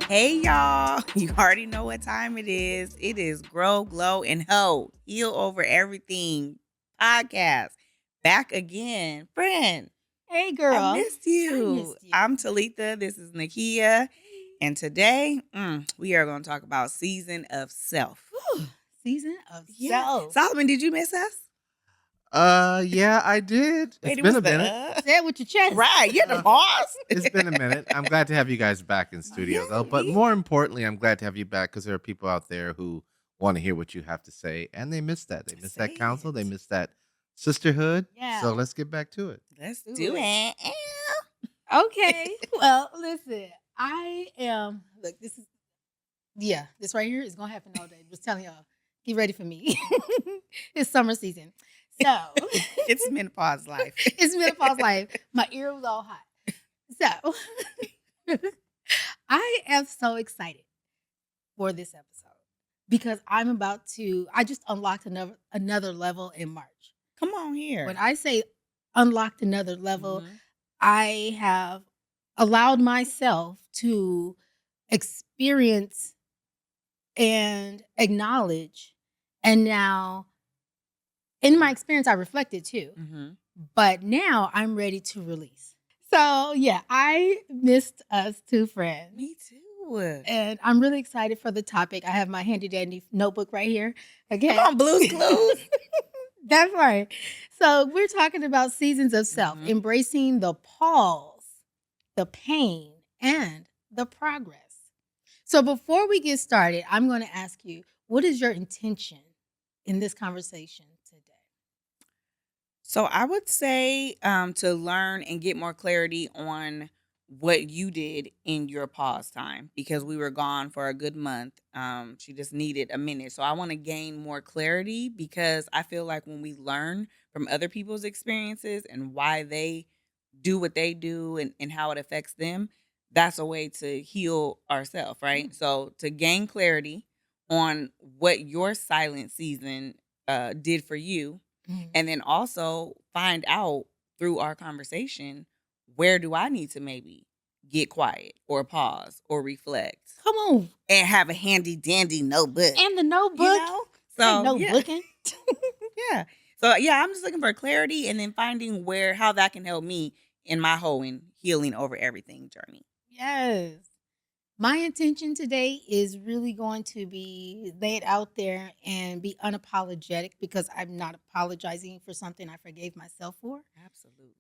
Hey y'all, you already know what time it is. It is Grow, Glow, and Ho, Heal Over Everything podcast. Back again. Friend, Hey I girl, missed I you. missed you. I'm Talitha. This is Nakia. And today, we are going to talk about season of self. Whew, season of Yeah. self. Solomon, did you miss us? Yeah, I did. Wait, It's it been was a minute. Say it with your chest. right. You had to Uh, pause. it's been a minute. I'm glad to have you guys back in studio, though. But Yeah. more importantly, I'm glad to have you back because there are people out there who want to hear what you have to say, and they miss that. They miss Say that counsel. They it. miss that sisterhood. Yeah. So let's get back to it. Let's Do do it. it. Okay. Well, listen, I am. Look, this right here is gonna happen all day. Just telling y'all, get ready for me. It's summer season, so It's menopause life. it's menopause life. My ear was all hot, so I am so excited for this episode because I just unlocked another level in March. Come on here. When I say unlocked another level, Mhm. I have allowed myself to experience and acknowledge. And now, in my experience, I reflected too. Mhm. But now I'm ready to release. So, yeah, I missed us two friends. Me too. And I'm really excited for the topic. I have my handy dandy notebook right here. Okay. Come on, Blue's Clues. That's right. So we're talking about seasons of self, Mhm. embracing the pause, the pain, and the progress. So before we get started, I'm going to ask you, what is your intention in this conversation today? So I would say to learn and get more clarity on what you did in your pause time because we were gone for a good month. She just needed a minute. So I want to gain more clarity because I feel like when we learn from other people's experiences and why they do what they do and how it affects them, that's a way to heal ourselves, right? Mm. So to gain clarity on what your silent season did for you, Mm. and then also find out through our conversation, where do I need to maybe get quiet or pause or reflect Come on. and have a handy dandy notebook, And the notebook. you know? Ain't So, yeah. notebooking. Yeah. So, yeah, I'm just looking for clarity and then finding how that can help me in my whole and healing over everything journey. Yes. My intention today is really going to be laid out there and be unapologetic because I'm not apologizing for something I forgave myself for. Absolutely.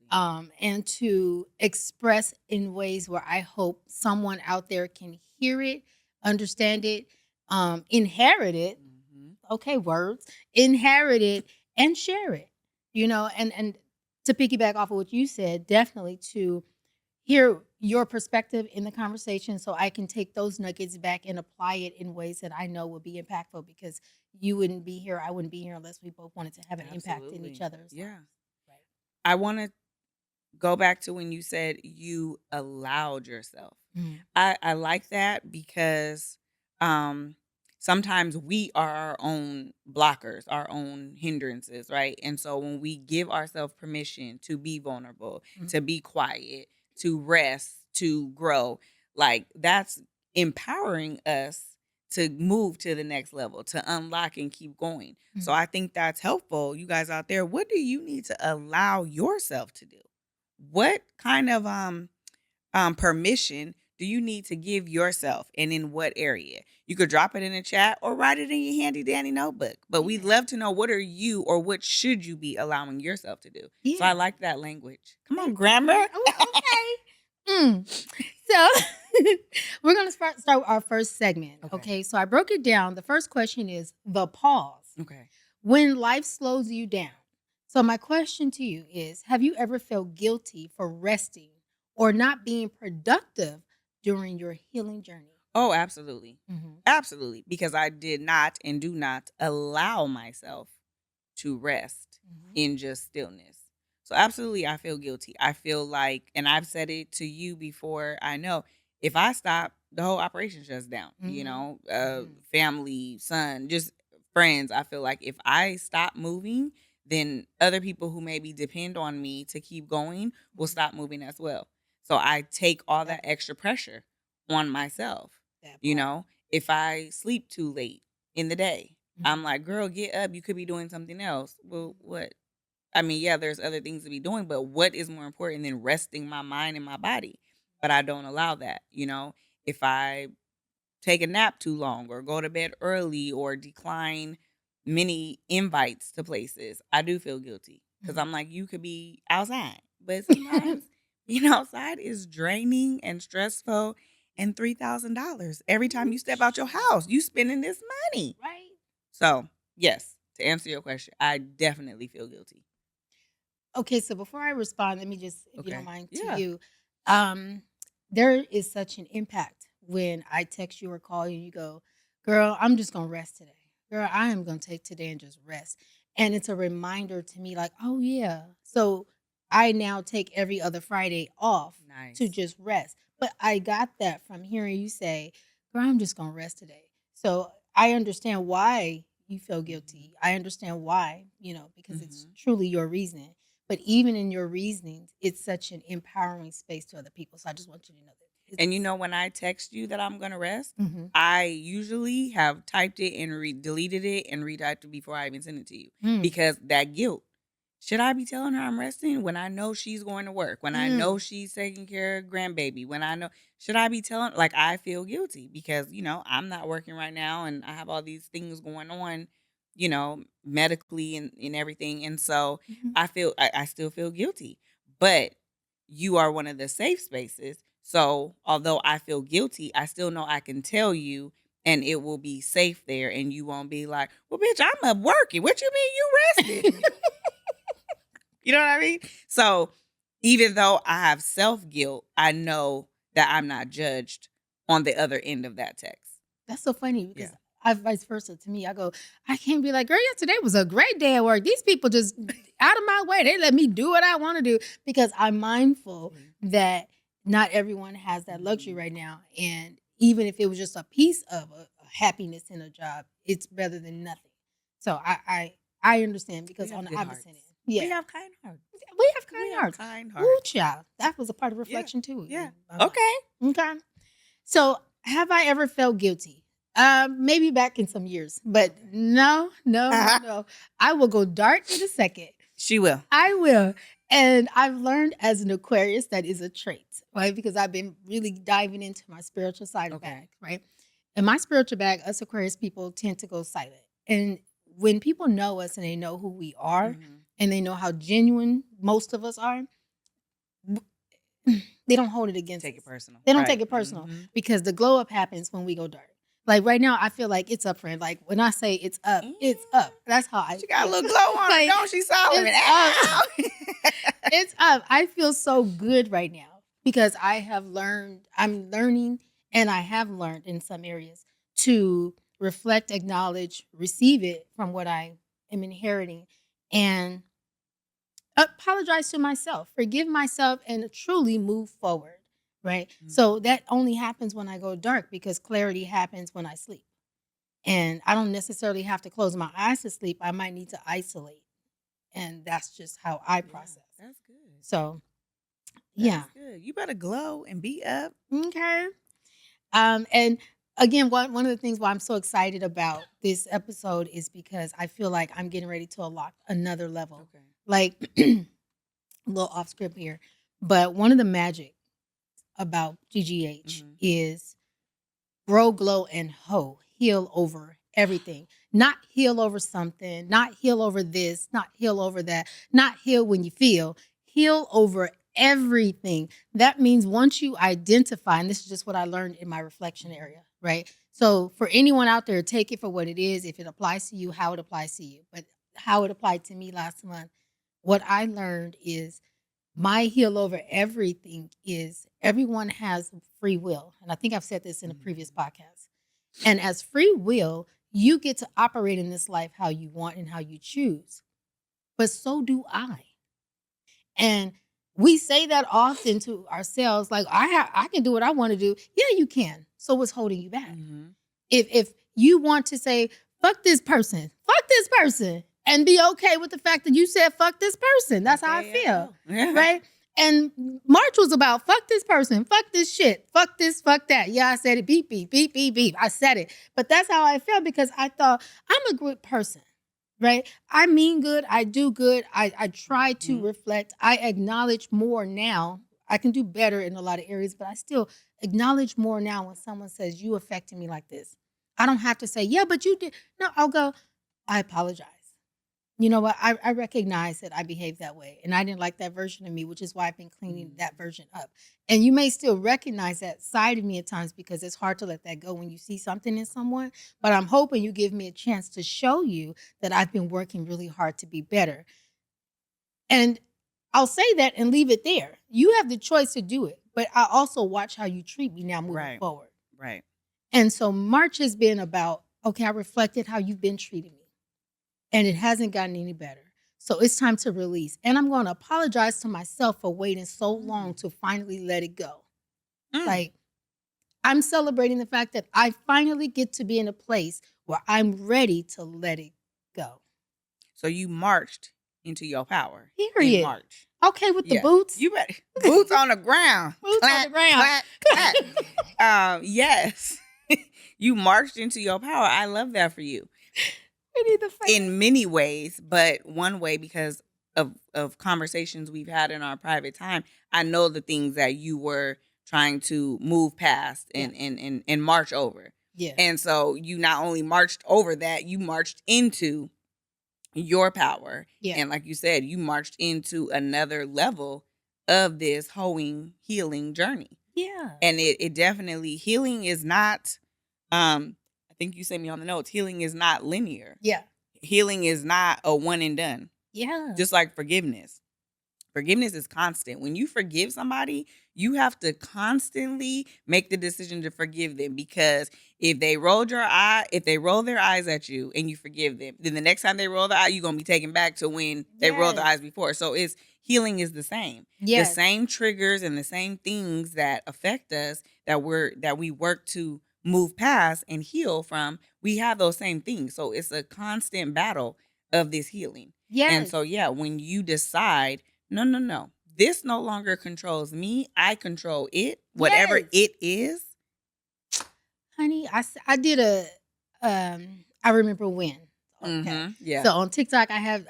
And to express in ways where I hope someone out there can hear it, understand it, inherit it. Mhm. Okay, words, inherit it and share it. And to piggyback off of what you said, definitely to hear your perspective in the conversation so I can take those nuggets back and apply it in ways that I know will be impactful because you wouldn't be here, I wouldn't be here unless we both wanted to have an impact in each Absolutely. other's Yeah. lives. Right. I want to go back to when you said you allowed yourself. Mm. I like that because um sometimes we are our own blockers, our own hindrances, right? And so when we give ourselves permission to be vulnerable, Mm. to be quiet, to rest, to grow, like that's empowering us to move to the next level, to unlock and keep going. So Mm. I think that's helpful. You guys out there, what do you need to allow yourself to do? What kind of permission do you need to give yourself and in what area? You could drop it in the chat or write it in your handy dandy notebook. But we'd Yeah. love to know, what are you or what should you be allowing yourself to do? So I Yeah. like that language. Come on, Thank you. grammar. Oh, okay. So we're going to start our first segment. Okay. Okay. So I broke it down. The first question is the pause. Okay. When life slows you down. So my question to you is, have you ever felt guilty for resting or not being productive during your healing journey? Oh, absolutely. Mm-hmm. Absolutely. Because I did not and do not allow myself to rest Mm-hmm. in just stillness. So absolutely I feel guilty. I feel like, and I've said it to you before, I know if I stop, the whole operation shuts down. Mm-hmm. Family, son, just friends. I feel like if I stop moving, then other people who maybe depend on me to keep going will Mm-hmm. stop moving as well. So I take all that Exactly. extra pressure on myself. That You part. know, if I sleep too late in the day, I'm Mhm. like, girl, get up. You could be doing something else. Well, what? I mean, yeah, there's other things to be doing, but what is more important than resting my mind and my body? But I don't allow that. If I take a nap too long or go to bed early or decline many invites to places, I do feel guilty because Mhm. I'm like, you could be outside. But sometimes being outside is draining and stressful. And $3,000 every time you step out your house, you spending this money. Right? So, yes, to answer your question, I definitely feel guilty. Okay, so before I respond, let me just, if you don't Okay. mind, to Yeah. you. Um, there is such an impact when I text you or call you and you go, girl, I'm just gonna rest today. Girl, I am gonna take today and just rest. And it's a reminder to me, like, oh yeah. So I now take every other Friday off to Nice. just rest. But I got that from hearing you say, girl, I'm just gonna rest today. So I understand why you feel Mhm. guilty. I understand why, because it's Mhm. truly your reasoning. But even in your reasonings, it's such an empowering space to other people. So I just want you to know that And it's when I text you that I'm gonna rest, Mhm. I usually have typed it and deleted it and retyped it before I even send it to you Mm. because that guilt. Should I be telling her I'm resting when I know she's going to work? When I know Mm. she's taking care of grandbaby? When I know, should I be telling? Like, I feel guilty because I'm not working right now and I have all these things going on, medically and everything, and so Mhm. I still feel guilty, but you are one of the safe spaces. So although I feel guilty, I still know I can tell you and it will be safe there and you won't be like, well, bitch, I'm up working. What you mean you rested? You know what I mean? So even though I have self guilt, I know that I'm not judged on the other end of that text. That's so funny Yeah. because I vice versa to me. I go, I can't be like, girl, yeah, today was a great day at work. These people just out of my way. They let me do what I want to do because I'm mindful See? that not everyone has that luxury Mhm. right now. And even if it was just a piece of a happiness in a job, it's better than nothing. So I understand We because on have the good opposite hearts. end, yeah, We have kind hearts. we have We kind have hearts. kind Ooh, hearts. child, that was a part of Yeah. reflection too. Yeah. I'm like, Okay. okay. So, have I ever felt guilty? Maybe back in some years, but Okay. no, no, no, no. I will go dark in a second. She will. I will. And I've learned as an Aquarius that is a trait, right? Because I've been really diving into my spiritual side of Okay. bag, right? In my spiritual bag, us Aquarius people tend to go silent. And when people know us and they know who we are Hmm. and they know how genuine most of us are, they don't hold it against Take it us. personal. They don't take Right. it personal Hmm. because the glow up happens when we go dark. Like right now, I feel like it's up, friend. Like when I say it's up, Yeah. it's up. That's how I She got a feel. little glow on her, Like don't she, Solomon? it's up. Ow! It's up. I feel so good right now because I'm learning, and I have learned in some areas to reflect, acknowledge, receive it from what I am inheriting, and apologize to myself, forgive myself, and truly move forward. Right. So Mhm. that only happens when I go dark because clarity happens when I sleep. And I don't necessarily have to close my eyes to sleep. I might need to isolate. And that's just how I Yeah, process. that's good. So, yeah. That's good. You better glow and be up. Okay. And again, one of the things why I'm so excited about this episode is because I feel like I'm getting ready to unlock another level. Okay. Like a little off script here. But one of the magic about GGH Mhm. is grow, glow, and hoe. Heal over everything. Not heal over something, not heal over this, not heal over that, not heal when you feel, heal over everything. That means once you identify, and this is just what I learned in my reflection Mhm. area, right? So for anyone out there, take it for what it is. If it applies to you, how it applies to you. But how it applied to me last month, what I learned is my heal over everything is everyone has free will. And I think I've said this in a previous Mhm. podcast. And as free will, you get to operate in this life how you want and how you choose. But so do I. And we say that often to ourselves, like I can do what I want to do. Yeah, you can. So what's holding you back? Mhm. If you want to say fuck this person, and be okay with the fact that you said fuck this person. That's how I feel, FAFO. Yeah. right? And March was about fuck this person, fuck this shit, fuck this, fuck that. Yeah, I said it, beep, beep, beep, beep, beep. I said it. But that's how I felt because I thought I'm a good person, right? I mean good, I do good, I try to reflect. I acknowledge more now. I can do better in a lot of areas, but I still acknowledge more now when someone says you affected me like this. I don't have to say, yeah, but you did. No, I'll go, I apologize. You know what? I recognize that I behaved that way and I didn't like that version of me, which is why I've been cleaning that version up. And you may still recognize that side of me at times because it's hard to let that go when you see something in someone. But I'm hoping you give me a chance to show you that I've been working really hard to be better. And I'll say that and leave it there. You have the choice to do it, but I also watch how you treat me now moving Right. forward. Right. And so March has been about, okay, I reflected how you've been treating me. And it hasn't gotten any better. So it's time to release. And I'm going to apologize to myself for waiting so long to finally let it go. Like, I'm celebrating the fact that I finally get to be in a place where I'm ready to let it go. So you marched into your power in Period. March. Okay, with the boots. You better boots on the ground. Boots on the ground. Clap, clap. Yes. You marched into your power. I love that for you. We need the fan. In many ways, but one way because of conversations we've had in our private time, I know the things that you were trying to move past and march over. Yeah. And so you not only marched over that, you marched into your power. Yeah. And like you said, you marched into another level of this hoeing healing journey. Yeah. And it definitely, healing is not, I think you sent me on the notes, healing is not linear. Yeah. Healing is not a one and done. Yeah. Just like forgiveness. Forgiveness is constant. When you forgive somebody, you have to constantly make the decision to forgive them, because if they roll their eyes at you and you forgive them, then the next time they roll their eye, you're gonna be taken back to when they rolled their eyes before. So healing is the same. Yes. The same triggers and the same things that affect us that we work to move past and heal from, we have those same things. So it's a constant battle of this healing. Yes. And so when you decide, no, this no longer controls me, I control it, whatever it is. Honey, I did I remember when. Okay. Yeah. So on TikTok, and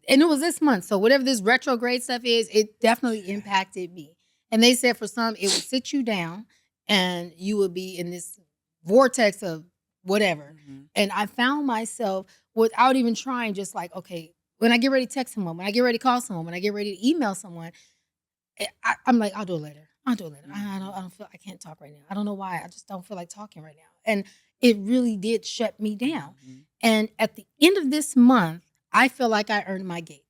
it was this month. So whatever this retrograde stuff is, it definitely impacted me. And they said for some, it would sit you down and you would be in this vortex of whatever. And I found myself without even trying, just like, okay, when I get ready to text someone, when I get ready to call someone, when I get ready to email someone, I'm like, I'll do it later. I can't talk right now. I don't know why. I just don't feel like talking right now. And it really did shut me down. And at the end of this month, I feel like I earned my gates.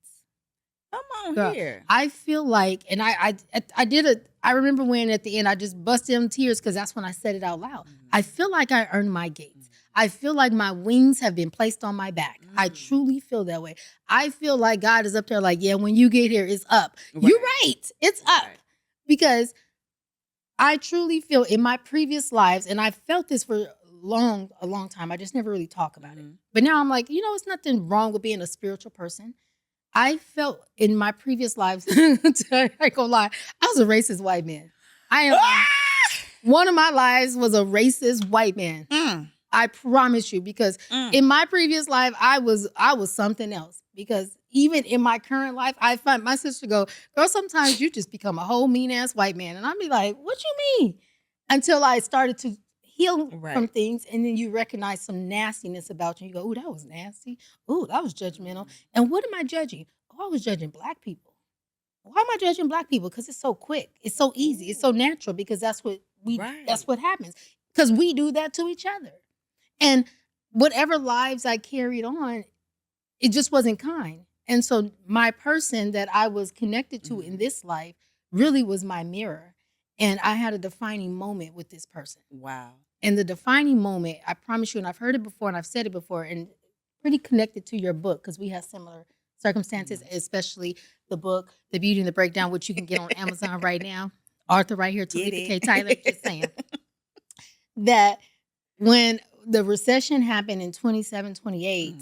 Come on here. I feel like, and I remember when at the end I just busted in tears because that's when I said it out loud. I feel like I earned my gates. I feel like my wings have been placed on my back. I truly feel that way. I feel like God is up there like, yeah, when you get here, it's up. Right. You're right. It's up. Because I truly feel in my previous lives, and I've felt this for a long time. I just never really talk about it. But now I'm like, it's nothing wrong with being a spiritual person. I felt in my previous lives, I ain't gonna lie, I was a racist white man. One of my lives was a racist white man. I promise you, because in my previous life, I was something else. Because even in my current life, I find my sister go, girl, sometimes you just become a whole mean ass white man. And I'd be like, what you mean? Until I started to heal from things, and then you recognize some nastiness about you. You go, ooh, that was nasty. Ooh, that was judgmental. And what am I judging? Oh, I was judging Black people. Why am I judging Black people? Because it's so quick. It's so easy. It's so natural, because that's what that's what happens. Because we do that to each other. And whatever lives I carried on, it just wasn't kind. And so my person that I was connected to in this life really was my mirror. And I had a defining moment with this person. Wow. And the defining moment, I promise you, and I've heard it before and I've said it before, and pretty connected to your book, because we have similar circumstances, especially the book, The Beauty and the Breakdown, which you can get on Amazon right now. Arthur right here, Talika K. Tyler, just saying. That when the recession happened in 27, 28,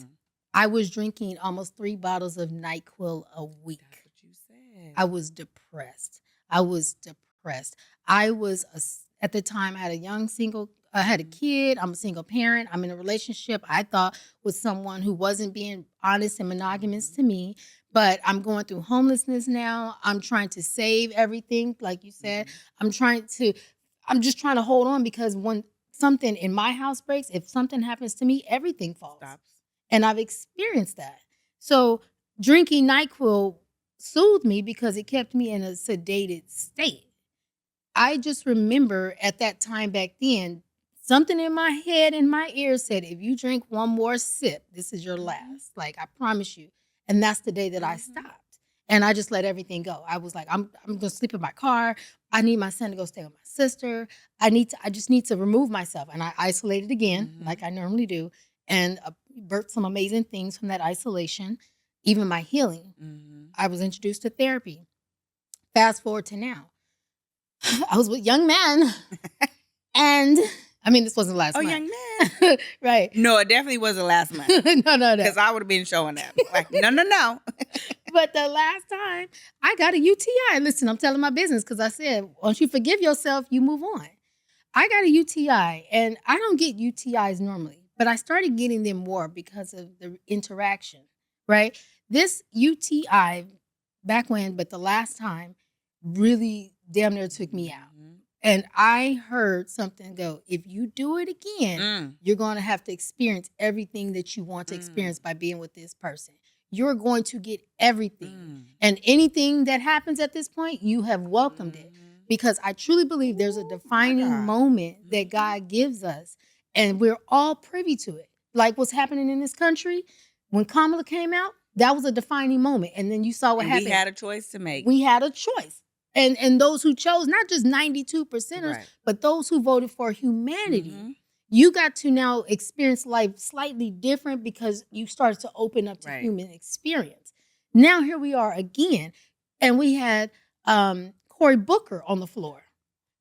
I was drinking almost 3 bottles of NyQuil a week. That's what you said. I was depressed. I was depressed. I was at the time I had a I had a kid. I'm a single parent. I'm in a relationship I thought with someone who wasn't being honest and monogamous Mhm. to me. But I'm going through homelessness now. I'm trying to save everything, like you said. Mhm. I'm trying to, I'm just trying to hold on because when something in my house breaks, if something happens to me, everything falls. Stops. And I've experienced that. So drinking NyQuil soothed me because it kept me in a sedated state. I just remember at that time back then, something in my head and my ear said, if you drink one more sip, this is your Mhm. last. Like, I promise you. And that's the day that I Mhm. stopped. And I just let everything go. I was like, I'm gonna sleep in my car. I need my son to go stay with my sister. I just need to remove myself. And I isolated again, like Mhm. I normally do, and birthed some amazing things from that isolation, even my healing. Mhm. I was introduced to therapy. Fast forward to now. I was with young men. And I mean, this wasn't Oh, last month. young man. Right. No, it definitely wasn't last month No, no, no. because I would have been showing up. Like, no, no, no. But the last time I got a UTI, listen, I'm telling my business because I said, once you forgive yourself, you move on. I got a UTI, and I don't get UTIs normally, but I started getting them more because of the interaction, right? This UTI, back when, but the last time, really damn near took me out. Mhm. And I heard something go, if you do it again, Mm. you're going to have to experience everything that you want to Mm. experience by being with this person. You're going to get everything. Mm. And anything that happens at this point, you have welcomed it. Mhm. Because I truly believe there's a Ooh, my defining God. moment that Mhm. God gives us, and we're all privy to it. Like what's happening in this country, when Kamala came out, that was a defining moment. And then you saw what And we happened. had a choice to make. We had a choice. And those who chose, not just 92 percenters, Right. but those who voted for humanity, Mhm. you got to now experience life slightly different because you started to open up to Right. human experience. Now here we are again, and we had Cory Booker on the floor.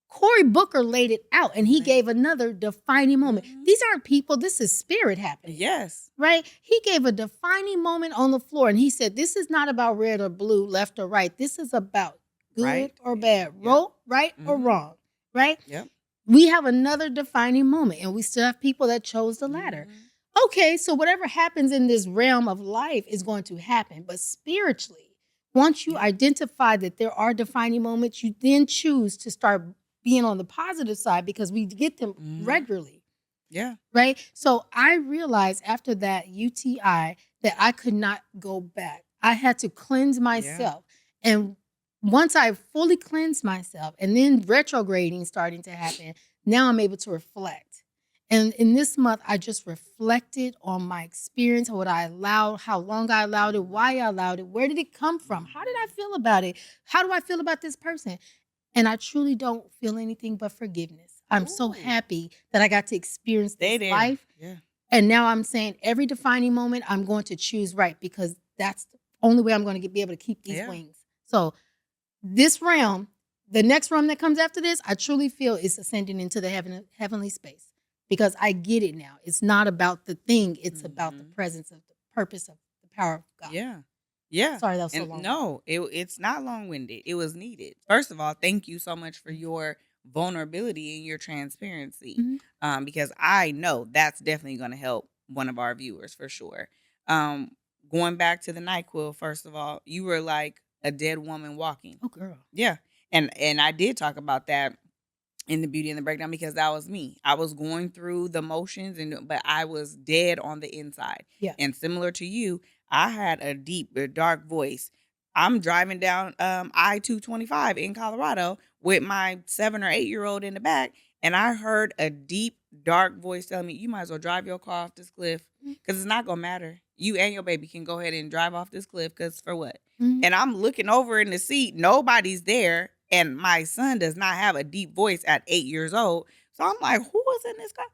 Cory Booker laid it out, and he Right. gave another defining moment. Mhm. These aren't people, this is spirit happening, Yes. right? He gave a defining moment on the floor, and he said, this is not about red or blue, left or right. This is about good Right. or bad, Yep. right or Mhm. wrong, right? Yep. We have another defining moment, and we still have people that chose the latter. Mhm. Okay, so whatever happens in this realm of life is going to happen, but spiritually, once you Yeah. identify that there are defining moments, you then choose to start being on the positive side because we get them Mhm. regularly, Yeah. right? So I realized after that UTI that I could not go back. I had to cleanse Yeah. myself. And once I fully cleansed myself and then retrograding starting to happen, now I'm able to reflect. And in this month, I just reflected on my experience, what I allowed, how long I allowed it, why I allowed it, where did it come from? How did I Mhm. feel about it? How do I feel about this person? And I truly don't feel anything but forgiveness. I'm so Ooh. happy that I got to experience Stay this there. life. Yeah. And now I'm saying every defining moment, I'm going to choose right because that's the only way I'm going to be able to keep these Yeah. wings. So, this realm, the next realm that comes after this, I truly feel is ascending into the heavenly space because I get it now. It's not about the thing, it's about the Mhm. presence of the purpose of the power of God. Yeah. Yeah. Sorry, that was so And long winded. no, it's not long-winded. It was needed. First of all, thank you so much for Mhm. your vulnerability and your transparency. Mhm. Because I know that's definitely going to help one of our viewers for sure. Um, Going back to the NyQuil, first of all, you were like a dead woman walking. Oh, girl. Yeah. And I did talk about that in the beauty and the breakdown because that was me. I was going through the motions but I was dead on the inside. Yeah. And similar to you, I had a deep, a dark voice. I'm driving down I-225 in Colorado with my 7 or 8 year old in the back, and I heard a deep, dark voice telling me, "You might as well drive your car off this cliff because it's not gonna matter. You and your baby can go ahead and drive off this cliff because for what?" Mhm. And I'm looking over in the seat, nobody's there, and my son does not have a deep voice at 8 years old. So I'm like, "Who was in this car?"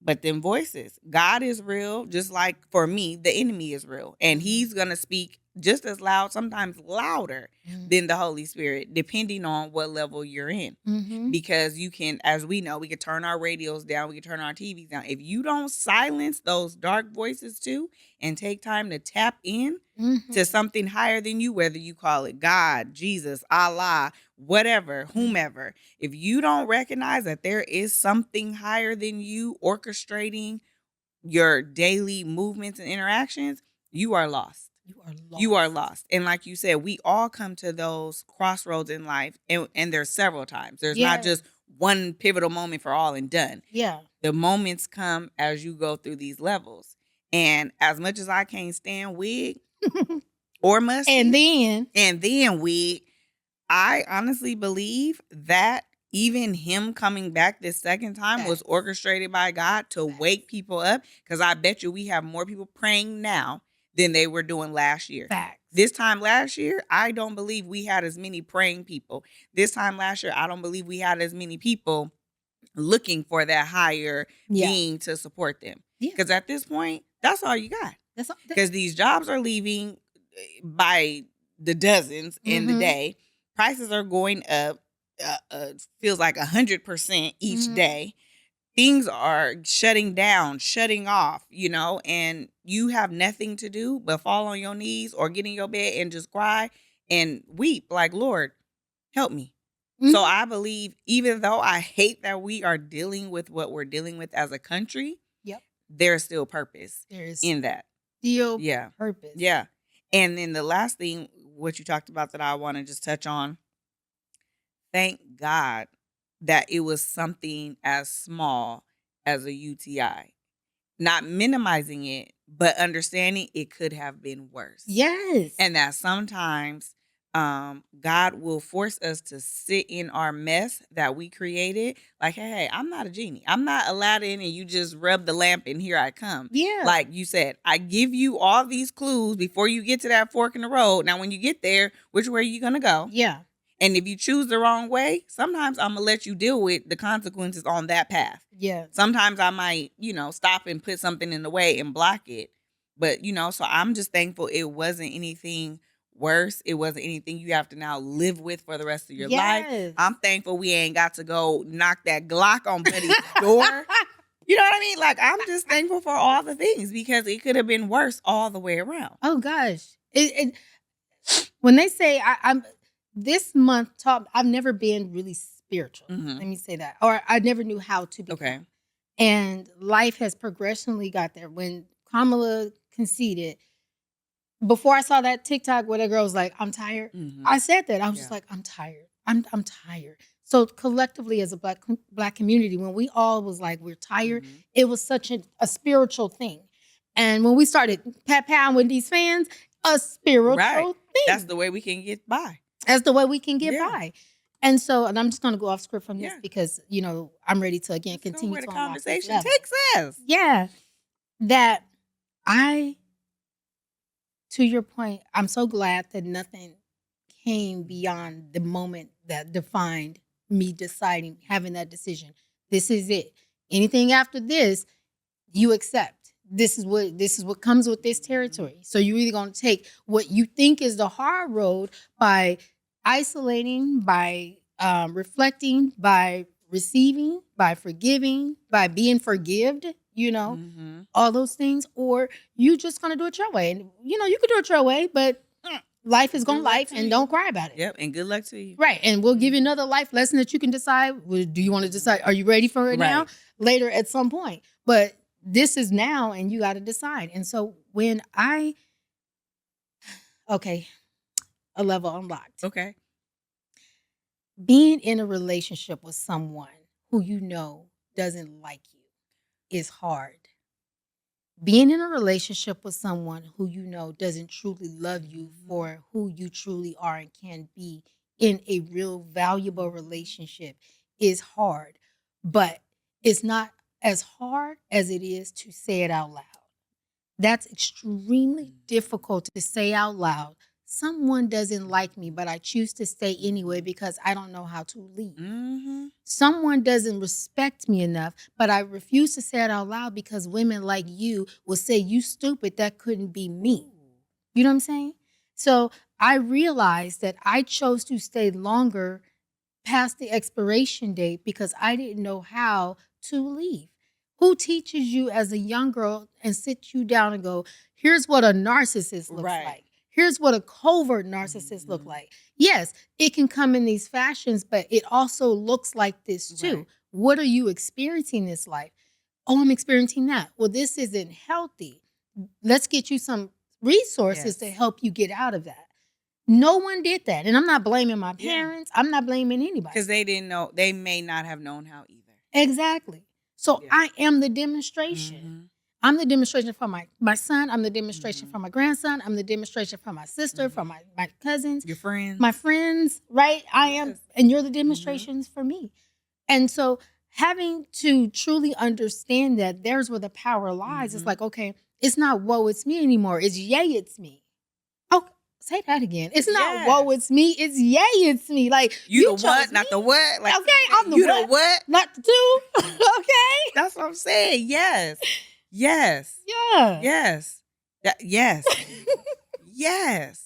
But them voices, God is real, just like for me, the enemy is real, and Mhm. he's gonna speak just as loud, sometimes louder Mm. than the Holy Spirit, depending on what level you're in. Mhm. Because you can, as we know, we can turn our radios down, we can turn our TVs down. If you don't silence those dark voices too and take time to tap in Mhm. to something higher than you, whether you call it God, Jesus, Allah, whatever, whomever, if you don't recognize that there is something higher than you orchestrating your daily movements and interactions, you are lost. You are You are lost. lost. And like you said, we all come to those crossroads in life, and there's several times. There's not Yes. just one pivotal moment for all and done. Yeah. The moments come as you go through these levels. And as much as I can't stand wig or And musty then and then wig, I honestly believe that even him coming back this second time was facts. orchestrated by God to Facts. wake people up. Because I bet you we have more people praying now than they were doing last year. Facts. This time last year, I don't believe we had as many praying people. This time last year, I don't believe we had as many people looking for that higher Yeah. being to support them. Yeah. Because at this point, that's all you got. That's all, Because these jobs are leaving by the dozens in the Mhm. day. Prices are going up. Feels like 100% each Mhm. day. Things are shutting down, shutting off, and you have nothing to do but fall on your knees or get in your bed and just cry and weep like, Lord, help me. So Mhm. I believe, even though I hate that we are dealing with what we're dealing with as a country, Yep. there's still purpose There is in that. still Yeah. purpose. Yeah. And then the last thing, what you talked about that I want to just touch on, thank God that it was something as small as a UTI. Not minimizing it, but understanding it could have been worse. Yes. And that sometimes God will force us to sit in our mess that we created. Like, hey, I'm not a genie. I'm not Aladdin and you just rub the lamp and here I come. Yeah. Like you said, I give you all these clues before you get to that fork in the road. Now, when you get there, which way are you going to go? Yeah. And if you choose the wrong way, sometimes I'm going to let you deal with the consequences on that path. Yeah. Sometimes I might, stop and put something in the way and block it. But, so I'm just thankful it wasn't anything worse. It wasn't anything you have to now live with for the rest of your life. Yes. I'm thankful we ain't got to go knock that Glock on Buddy's door. You know what I mean? Like, I'm just thankful for all the things because it could have been worse all the way around. Oh gosh. When they say I'm this month taught, I've never been really spiritual. Mhm. Let me say that. Or I never knew how to become. Okay. And life has progressionally got there. When Kamala conceded, before I saw that TikTok where that girl was like, I'm tired. Mhm. I said that. I was just Yeah. like, I'm tired. I'm tired. So collectively as a black community, when we all was like, we're tired, Mhm. it was such a spiritual thing. And when we started pat with these fans, a spiritual Right. thing. That's the way we can get by. That's the way we can get Yeah. by. And so, and I'm just going to go off script from this Yeah. because, I'm ready to again Let's go continue where to the unlock this conversation level. takes us. Yeah. That to your point, I'm so glad that nothing came beyond the moment that defined me deciding, having that decision. This is it. Anything after this, you accept. This is what comes with this territory. So you're either going to take what you think is the hard road by isolating, by reflecting, by receiving, by forgiving, by being forgived, Mhm. all those things, or you just going to do it your way. And, you can do it your way, but life is going to Good luck life to and you. don't cry about it. Yep, and good luck to you. Right. And we'll give you another life lesson that you can decide. Well, do you want to decide? Are you ready for it now? Right. Later at some point. But this is now and you got to decide. And so a level unlocked. Okay. Being in a relationship with someone who you know doesn't like you is hard. Being in a relationship with someone who you know doesn't truly love you for who you truly are and can be in a real valuable relationship is hard, but it's not as hard as it is to say it out loud. That's extremely difficult to say out loud. Someone doesn't like me, but I choose to stay anyway because I don't know how to leave. Mm-hmm. Someone doesn't respect me enough, but I refuse to say it out loud because women like you will say, you stupid, that couldn't be me. You know what I'm saying? So I realized that I chose to stay longer past the expiration date because I didn't know how to leave. Who teaches you as a young girl and sits you down and go, here's what a narcissist looks Right. like. Here's what a covert narcissist look Mhm. like. Yes, it can come in these fashions, but it also looks like this too. Right. What are you experiencing this life? Oh, I'm experiencing that. Well, this isn't healthy. Let's get you some resources to Yes. help you get out of that. No one did that. And I'm not blaming my Yeah. parents. I'm not blaming anybody. Because they didn't know. They may not have known how either. Exactly. So Yeah. I am the demonstration. Mhm. I'm the demonstration for my son. I'm the demonstration Mhm. for my grandson. I'm the demonstration for my sister, for Mhm. my cousins, Your friends. my friends, right? I am, Yes. and you're the Mhm. demonstrations for me. And so having to truly understand that there's where the power lies, it's Mhm. like, okay, it's not woe, it's me anymore. It's yay, it's me. Oh, say that again. It's not Yes. woe, it's me. It's yay, it's me. Like You the chose what, me. not the what. Like Okay, I'm the you what, the what. not the two. Okay. That's what I'm saying. Yes. Yes. Yeah. Yes. Yes. Yes.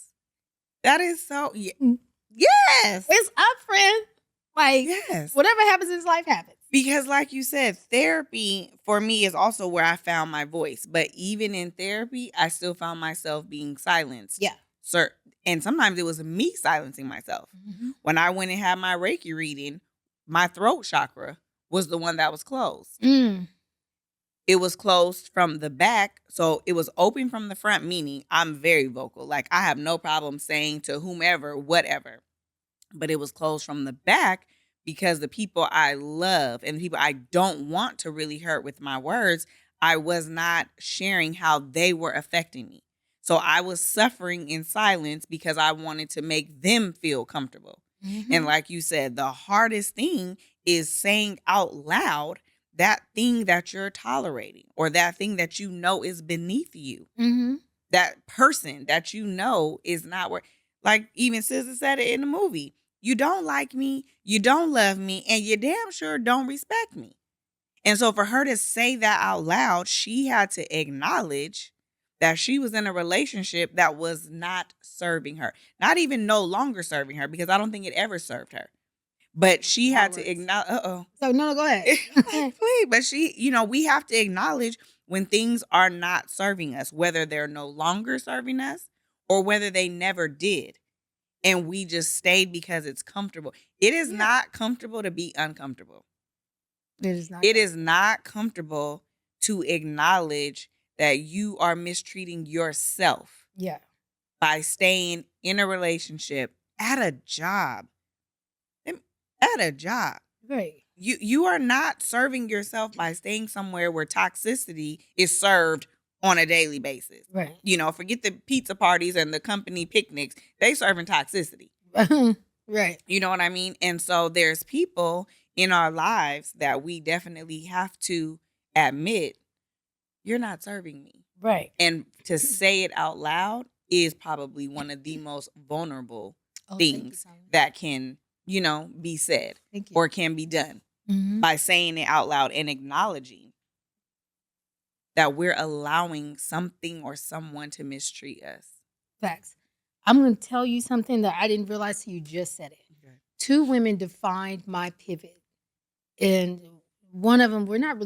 That is so. Yes. It's up, friend. Like, Yes. whatever happens in this life happens. Because, like you said, therapy for me is also where I found my voice. But even in therapy, I still found myself being silenced. Yeah. Sir, and sometimes it was me silencing myself. Mhm. When I went and had my Reiki reading, my throat chakra was the one that was closed. Mm. It was closed from the back, so it was open from the front, meaning I'm very vocal. Like I have no problem saying to whomever, whatever. But it was closed from the back because the people I love and the people I don't want to really hurt with my words, I was not sharing how they were affecting me. So I was suffering in silence because I wanted to make them feel comfortable. And Mhm. like you said, the hardest thing is saying out loud that thing that you're tolerating or that thing that you know is beneath you. Mhm. That person that you know is not where, like even Sister said it in the movie. You don't like me, you don't love me, and you damn sure don't respect me. And so for her to say that out loud, she had to acknowledge that she was in a relationship that was not serving her. Not even no longer serving her, because I don't think it ever served her. But she My had to words. acknowledge, So no, go ahead. please. But she, we have to acknowledge when things are not serving us, whether they're no longer serving us or whether they never did. And we just stayed because it's comfortable. It is Yeah. not comfortable to be uncomfortable. It is not. It is not comfortable to acknowledge that you are mistreating yourself Yeah. by staying in a relationship at a job. At a job. Right. You are not serving yourself by staying somewhere where toxicity is served on a daily basis. Right. Forget the pizza parties and the company picnics. They serving toxicity. Right. You know what I mean? And so there's people in our lives that we definitely have to admit, you're not serving me. Right. And to say it out loud is probably one of the most vulnerable Oh, thank you, things Tommy. that can, be said Thank you. or can be done Mhm. by saying it out loud and acknowledging that we're allowing something or someone to mistreat us. Facts. I'm going to tell you something that I didn't realize till you just said it. Okay. 2 women defined my pivot, and one of them, we're not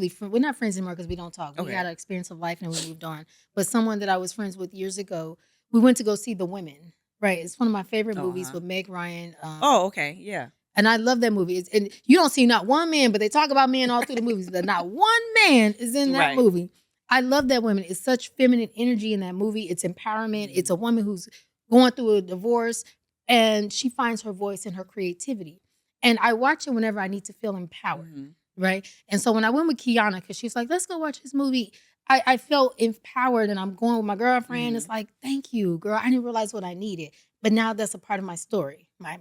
friends anymore because we don't talk. We Okay. had an experience of life and we moved on. But someone that I was friends with years ago, we went to go see The Women. Right, it's one of my favorite movies Uh-huh. with Meg Ryan. Oh, okay. Yeah. And I love that movie. And you don't see not one man, but they talk about men all through the movies. But not one man is in that Right. movie. I love that woman. It's such feminine energy in that movie. It's empowerment. Mhm. It's a woman who's going through a divorce and she finds her voice and her creativity. And I watch it whenever I need to feel empowered. Mhm. Right. And so when I went with Kiana, because she's like, let's go watch this movie, I felt empowered and I'm going with my girlfriend. Mhm. It's like, thank you, girl. I didn't realize what I needed. But now that's a part of my story, my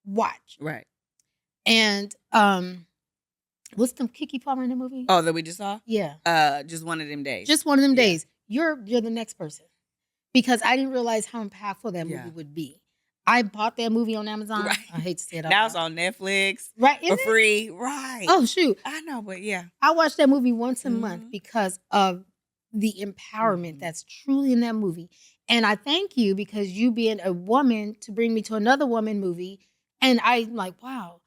watch. Right. And what's the Kiki Palmer in the movie? Oh, that we just saw? Yeah. Just one of them days. Just one of them Yeah. days. You're the next person. Because I didn't realize how impactful that Yeah. movie would be. I bought that movie on Amazon. Right. I hate to say it out Now it's loud. on Netflix Right. for Isn't it? free. Right. Oh, shoot. I know, but yeah. I watch that movie once a month Mhm. because of the empowerment Mhm. that's truly in that movie. And I thank you because you being a woman to bring me to another woman movie. And I'm like, wow,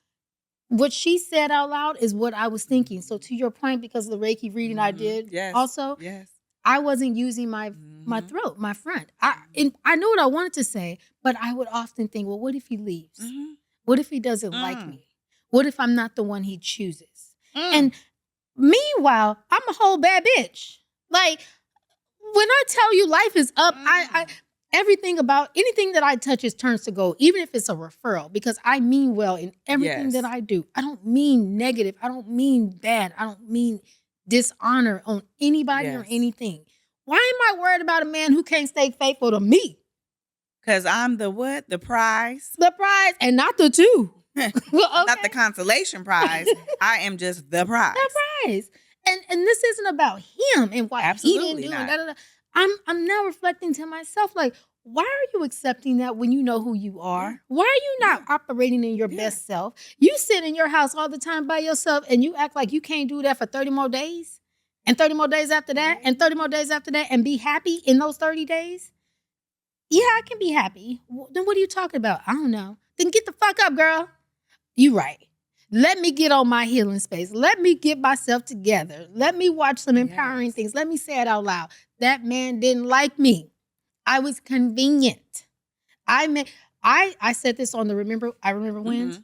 what she said out loud is what I was thinking. So Mhm. to your point, because of the Reiki reading I Mhm. did Yes. also, Yes. I wasn't using my Mhm. throat, my front. Mhm. I knew what I wanted to say, but I would often think, well, what if he leaves? Mhm. What if he doesn't like Mm. me? What if I'm not the one he chooses? Mm. And meanwhile, I'm a whole bad bitch. Like when I tell you life is up, I Mm. everything about anything that I touch is turns to gold, even if it's a referral, because I mean well in everything that Yes. I do. I don't mean negative. I don't mean bad. I don't mean dishonor on anybody or Yes. anything. Why am I worried about a man who can't stay faithful to me? 'Cause I'm the what? The prize? The prize and not the two. I'm not the Okay. consolation prize. I am just the prize. Surprise. And this isn't about him and what he didn't Absolutely do and not. da da da. I'm now reflecting to myself, like, why are you accepting that when you know who you Yeah. are? Why are you not Yeah. operating in your Yeah. best self? You sit in your house all the time by yourself and you act like you can't do that for 30 more days and 30 more days after that and 30 more days after that and be happy in those 30 days? Yeah, I can be happy. Then what are you talking about? I don't know. Then get the fuck up, girl. You right. Let me get on my healing space. Let me get myself together. Let me watch some empowering Yes. things. Let me say it out loud. That man didn't like me. I was convenient. I mean, I said this on the remember wins. Mhm.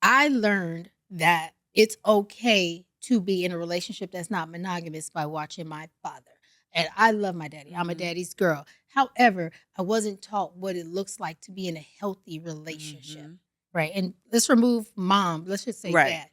I learned that it's okay to be in a relationship that's not monogamous by watching my father. And I love my daddy. I'm a Mhm. daddy's girl. However, I wasn't taught what it looks like to be in a healthy relationship. Mhm. Right. And let's remove mom. Let's just say Right. dad.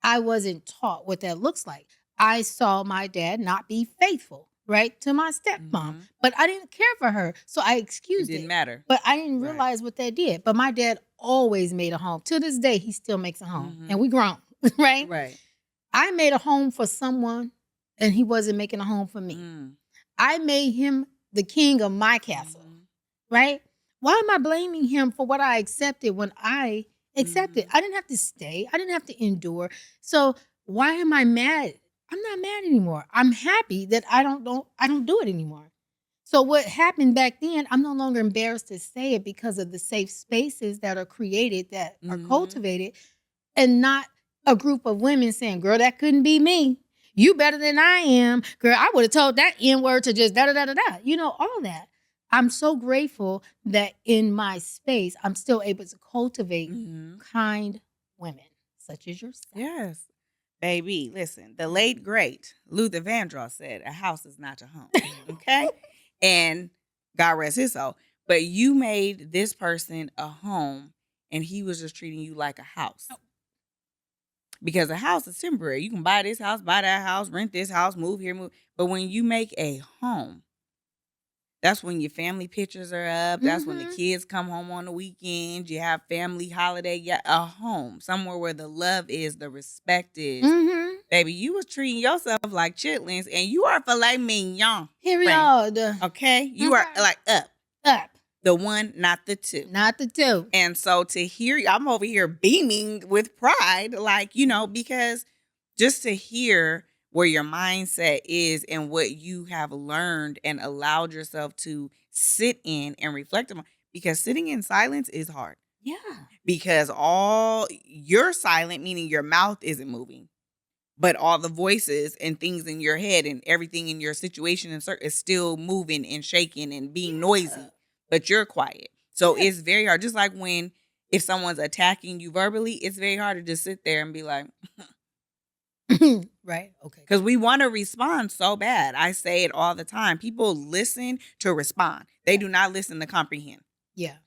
I wasn't taught what that looks like. I saw my dad not be faithful, right, to my stepmom, Mhm. but I didn't care for her. So I It excused didn't it. matter. But I didn't Right. realize what that did. But my dad always made a home. To this day, he still makes a home. And Mhm. we grown, right? Right. I made a home for someone and he wasn't making a home for me. Mm. I made him the king of my castle, Mhm. right? Why am I blaming him for what I accepted when I accepted? Mhm. I didn't have to stay. I didn't have to endure. So why am I mad? I'm not mad anymore. I'm happy that I don't do it anymore. So what happened back then, I'm no longer embarrassed to say it because of the safe spaces that are created, that are Mhm. cultivated, and not a group of women saying, girl, that couldn't be me. You better than I am. Girl, I would have told that N word to just da da da da da. You know, all that. I'm so grateful that in my space, I'm still able to cultivate Mhm. kind women such as yourself. Yes. Baby, listen, the late great Luther Vandross said, "A house is not a home." Okay? And God rest his soul. But you made this person a home and he was just treating you like a house. Because a house is temporary. You can buy this house, buy that house, rent this house, move here, move. But when you make a home, that's when your family pictures are up. That's when the Mm-hmm. kids come home on the weekends. You have family holiday. Yeah, a home somewhere where the love is, the respect is. Mm-hmm. Baby, you was treating yourself like chitlins, and you are filet mignon, friend. Period. Okay, you are Okay. like up Up. the one, not the two. Not the two. And so to hear, I'm over here beaming with pride, like because just to hear where your mindset is and what you have learned and allowed yourself to sit in and reflect on, because sitting in silence is hard Yeah. because all you're silent, meaning your mouth isn't moving, but all the voices and things in your head and everything in your situation and is still moving and shaking and being Yeah. noisy, but you're quiet. So Yeah. it's very hard. Just like when if someone's attacking you verbally, it's very hard to just sit there and be like, Right. Okay. because we want to respond so bad. I say it all the time. People listen to respond. They Yeah. do not listen to comprehend. Yeah.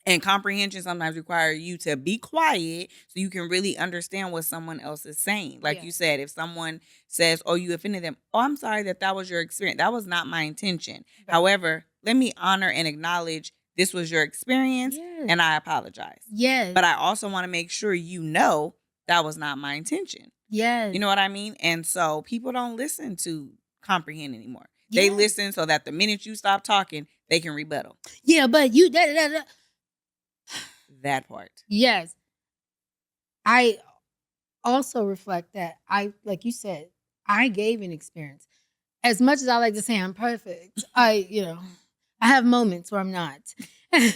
And comprehension sometimes require you to be quiet so you can really understand what someone else is saying. Like Yeah. you said, if someone says, "Oh, you offended them," "Oh, I'm sorry that was your experience. That was not my intention. Right. However, let me honor and acknowledge this was your experience, Yes. and I apologize. Yes. But I also want to make sure you know that was not my intention." You Yes. know what I mean? And so people don't listen to comprehend anymore. They Yes. listen so that the minute you stop talking, they can rebuttal Yeah, but you da, da, da, da. that part. Yes. I also reflect that I, like you said, I gave an experience. As much as I like to say I'm perfect, I have moments where I'm not.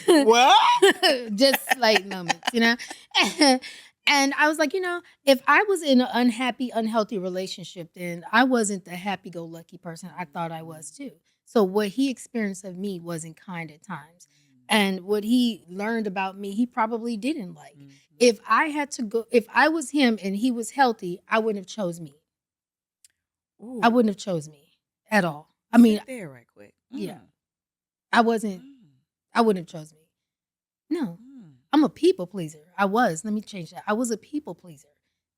What? Just slight moments, you know? And I was like, if I was in an unhappy, unhealthy relationship, then I wasn't the happy go lucky person I thought I was too. So what he experienced of me wasn't kind at times. And what he learned about me, he probably didn't like. Mhm. If I was him and he was healthy, I wouldn't have chose me. I Ooh, wouldn't have chose me at all. I mean, sit there right quick. yeah, I wasn't, Mm, I wouldn't have chose me. No, mm. I'm a people pleaser. I was. Let me change that. I was a people pleaser.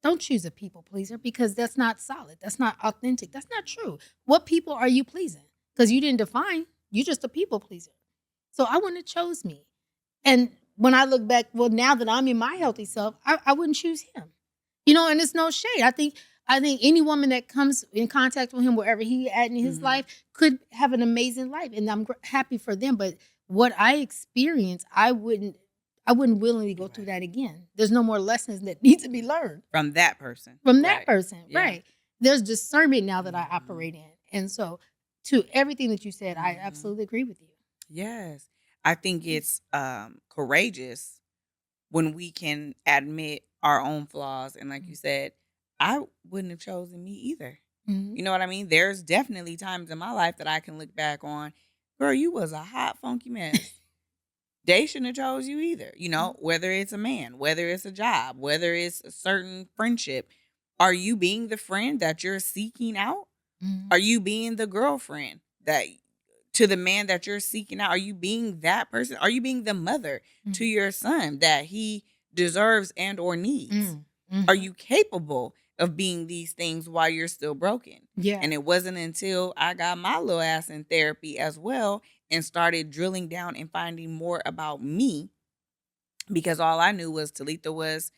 Don't choose a people pleaser because that's not solid. That's not authentic. That's not true. What people are you pleasing? Because you didn't define. You're just a people pleaser. So I wouldn't have chose me. And when I look back, well, now that I'm in my healthy self, I wouldn't choose him. And it's no shade. I think any woman that comes in contact with him wherever he at in his Mhm. life could have an amazing life, and I'm happy for them. But what I experienced, I wouldn't willingly go through Right. that again. There's no more lessons that need to be learned From that person. from that Right. person, Yeah. right? There's discernment now that I Mhm. operate in, and so to everything that you said, I Mhm. absolutely agree with you. Yes. I think it's courageous when we can admit our own flaws, and like you said, I wouldn't have chosen me either. Mhm. You know what I mean? There's definitely times in my life that I can look back on, girl, you was a hot funky mess. They shouldn't have chose you either. Whether it's a man, whether it's a job, whether it's a certain friendship. Are you being the friend that you're seeking out? Mhm. Are you being the girlfriend that to the man that you're seeking out? Are you being that person? Are you being the mother to Mhm. your son that he deserves and or needs? Mm. Are Mhm. you capable of being these things while you're still broken? Yeah. And it wasn't until I got my little ass in therapy as well and started drilling down and finding more about me, because all I knew was Talitha was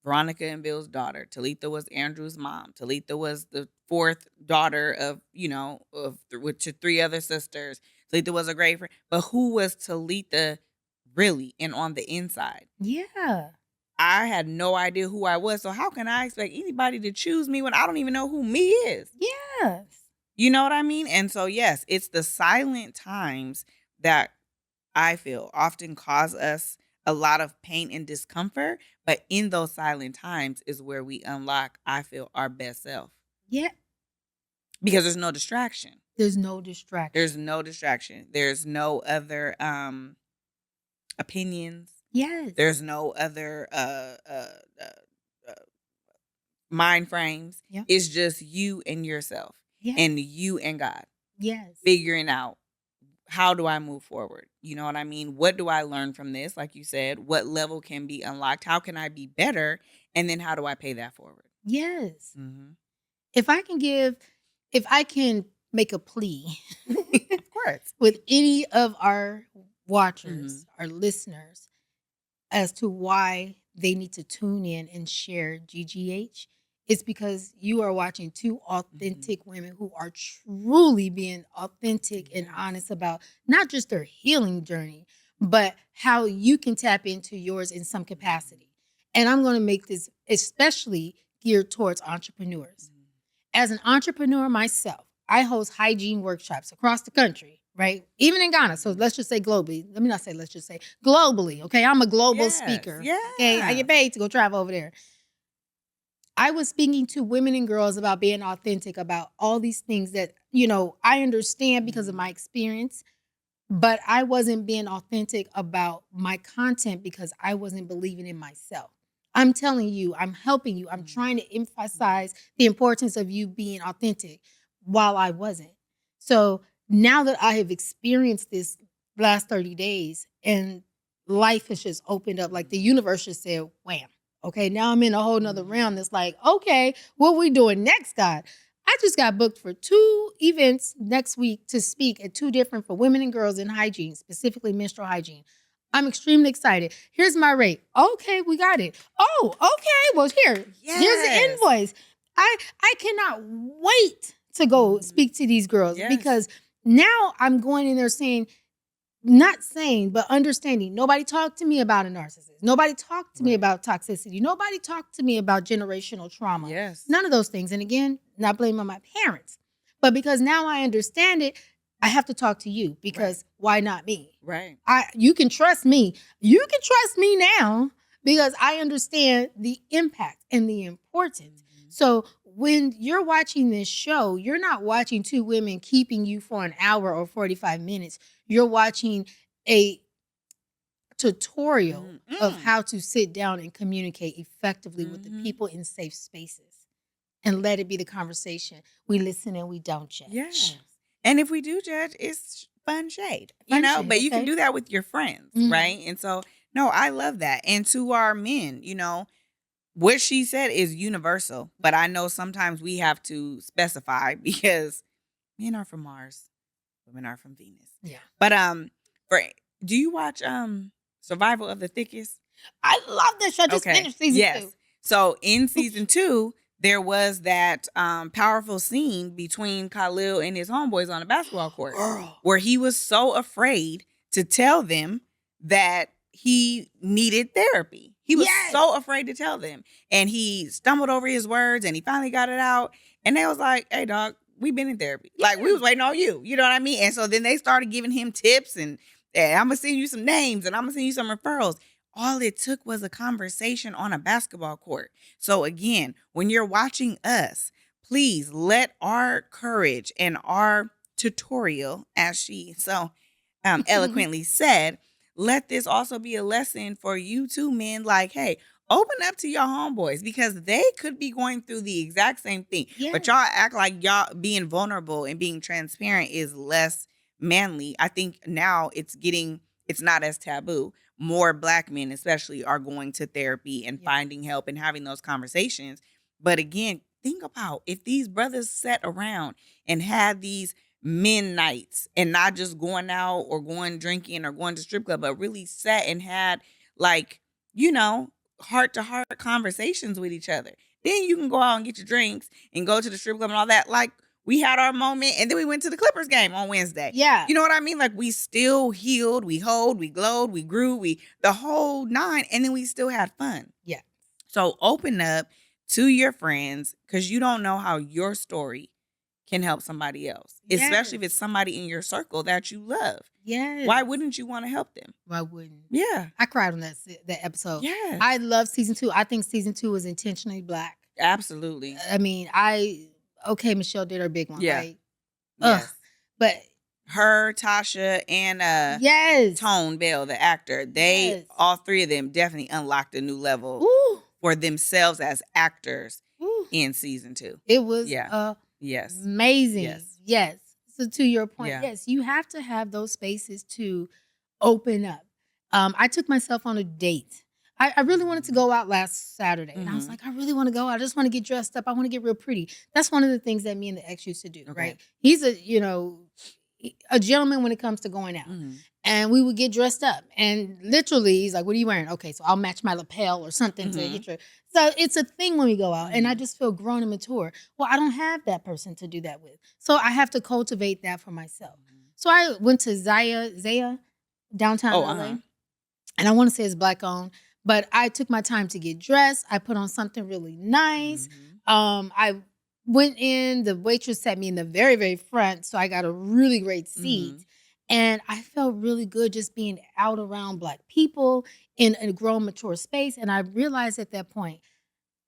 Veronica and Bill's daughter. Talitha was Andrew's mom. Talitha was the fourth daughter with three other sisters. Talitha was a great friend. But who was Talitha really and on the inside? Yeah. I had no idea who I was. So how can I expect anybody to choose me when I don't even know who me is? Yes. You know what I mean? And so yes, it's the silent times that I feel often cause us a lot of pain and discomfort, but in those silent times is where we unlock, I feel, our best self Yeah. because there's no distraction. There's no distraction. There's no distraction. There's no other opinions. Yes. There's no other uh, mind frames. Yeah. It's just you and yourself Yeah. and you and God Yes. figuring out, how do I move forward? You know what I mean? What do I learn from this? Like you said, what level can be unlocked? How can I be better? And then how do I pay that forward? Yes. Mhm. If I can make a plea Of course. with any of our Mhm. watchers, our listeners, as to why they need to tune in and share GGH, it's because you are watching two Mhm. authentic women who are truly being authentic and Yes. honest about not just their healing journey, but how you can tap into yours in some Mhm. capacity. And I'm going to make this especially geared towards entrepreneurs. Mhm. As an entrepreneur myself, I host hygiene workshops across the country, right? Even in Ghana. So Mhm. let's just say globally. Let me not say let's just say globally. Okay. I'm a global Yes. speaker. Okay. I Yeah. get paid to go travel over there. I was speaking to women and girls about being authentic about all these things that, I understand because of my Mhm. experience, but I wasn't being authentic about my content because I wasn't believing in myself. I'm telling you, I'm helping you. I'm Mhm. trying to Mhm. emphasize the importance of you being authentic while I wasn't. So now that I have experienced this last 30 days and life has just opened up, like the Mhm. universe just said, wham. Okay, now I'm in a whole nother realm Mhm. that's like, okay, what we doing next, God? I just got booked for 2 events next week to speak at 2 different for women and girls in hygiene, specifically menstrual hygiene. I'm extremely excited. Here's my rate. Okay, we got it. Oh, okay. Well, here's the Yes. invoice. I cannot wait to go Mhm. speak to these girls Yes. because now I'm going in there saying, not saying, but understanding. Nobody talked to me about a narcissist. Nobody talked to me Right. about toxicity. Nobody talked to me about generational trauma. Yes. None of those things. And again, not blaming my parents. But because now I understand it, I have to talk to you Right. because why not me? Right. You can trust me. You can trust me now because I understand the impact and the importance. Mhm. So when you're watching this show, you're not watching two women keeping you for an hour or 45 minutes. You're watching a tutorial of Mm. how to sit down and communicate effectively with the Mhm. people in safe spaces and let it be the conversation. We listen and we don't judge. Yes. And if we do judge, it's fun shade, Fun shade, but you can okay? do that with your friends, Mhm. right? And so, no, I love that. And to our men, what she said is universal, but I know sometimes we have to specify because men are from Mars, women are from Venus. Yeah. But for do you watch Survival of the Thickest? I love this show. I just Okay. finished season Yes. 2. So in season 2, there was that powerful scene between Khalil and his homeboys on a basketball court Girl. where he was so afraid to tell them that he needed therapy. He was Yes. so afraid to tell them. And he stumbled over his words and he finally got it out. And they was like, hey, dog, we been in therapy. Like, we was waiting on you. You know what I mean? And so then they started giving him tips and I'm going to send you some names and I'm going to send you some referrals. All it took was a conversation on a basketball court. So again, when you're watching us, please let our courage and our tutorial, as she so eloquently said, let this also be a lesson for you two men. Like, hey, open up to your homeboys because they could be going through the exact same thing. Yes. But y'all act like y'all being vulnerable and being transparent is less manly. I think now it's not as taboo. More Black men, especially, are going to therapy and finding help and having those conversations. But again, think about if these brothers sat around and had these men nights and not just going out or going drinking or going to strip club, but really sat and had like, heart to heart conversations with each other. Then you can go out and get your drinks and go to the strip club and all that. Like, we had our moment and then we went to the Clippers game on Wednesday. Yeah. You know what I mean? Like, we still healed, we hoed, we glowed, we grew, the whole nine, and then we still had fun. Yeah. So open up to your friends because you don't know how your story can help somebody else, especially if it's somebody in your circle that you love. Yes. Why wouldn't you want to help them? Why wouldn't? Yeah. I cried on that episode. Yeah. I love season 2. I think season 2 was intentionally Black. Absolutely. I mean, Michelle did her big one, right? Yes. Ugh. But her, Tasha, and yes, Tone Bell, the actor, they all three of them definitely unlocked a new level for themselves as actors in season 2. It was amazing. Yes. So to your point, yes, you have to have those spaces to open up. I took myself on a date. I really wanted to go out last Saturday. And I was like, I really want to go out. I just want to get dressed up. I want to get real pretty. That's one of the things that me and the ex used to do, right? He's a gentleman when it comes to going out. And we would get dressed up. And literally, he's like, what are you wearing? Okay, so I'll match my lapel or something to hit your... So it's a thing when we go out. And I just feel grown and mature. Well, I don't have that person to do that with. So I have to cultivate that for myself. So I went to Zaya, downtown LA. And I want to say it's Black owned. But I took my time to get dressed. I put on something really nice. I went in. The waitress sat me in the very, very front. So I got a really great seat. And I felt really good just being out around Black people in a grown, mature space. And I realized at that point,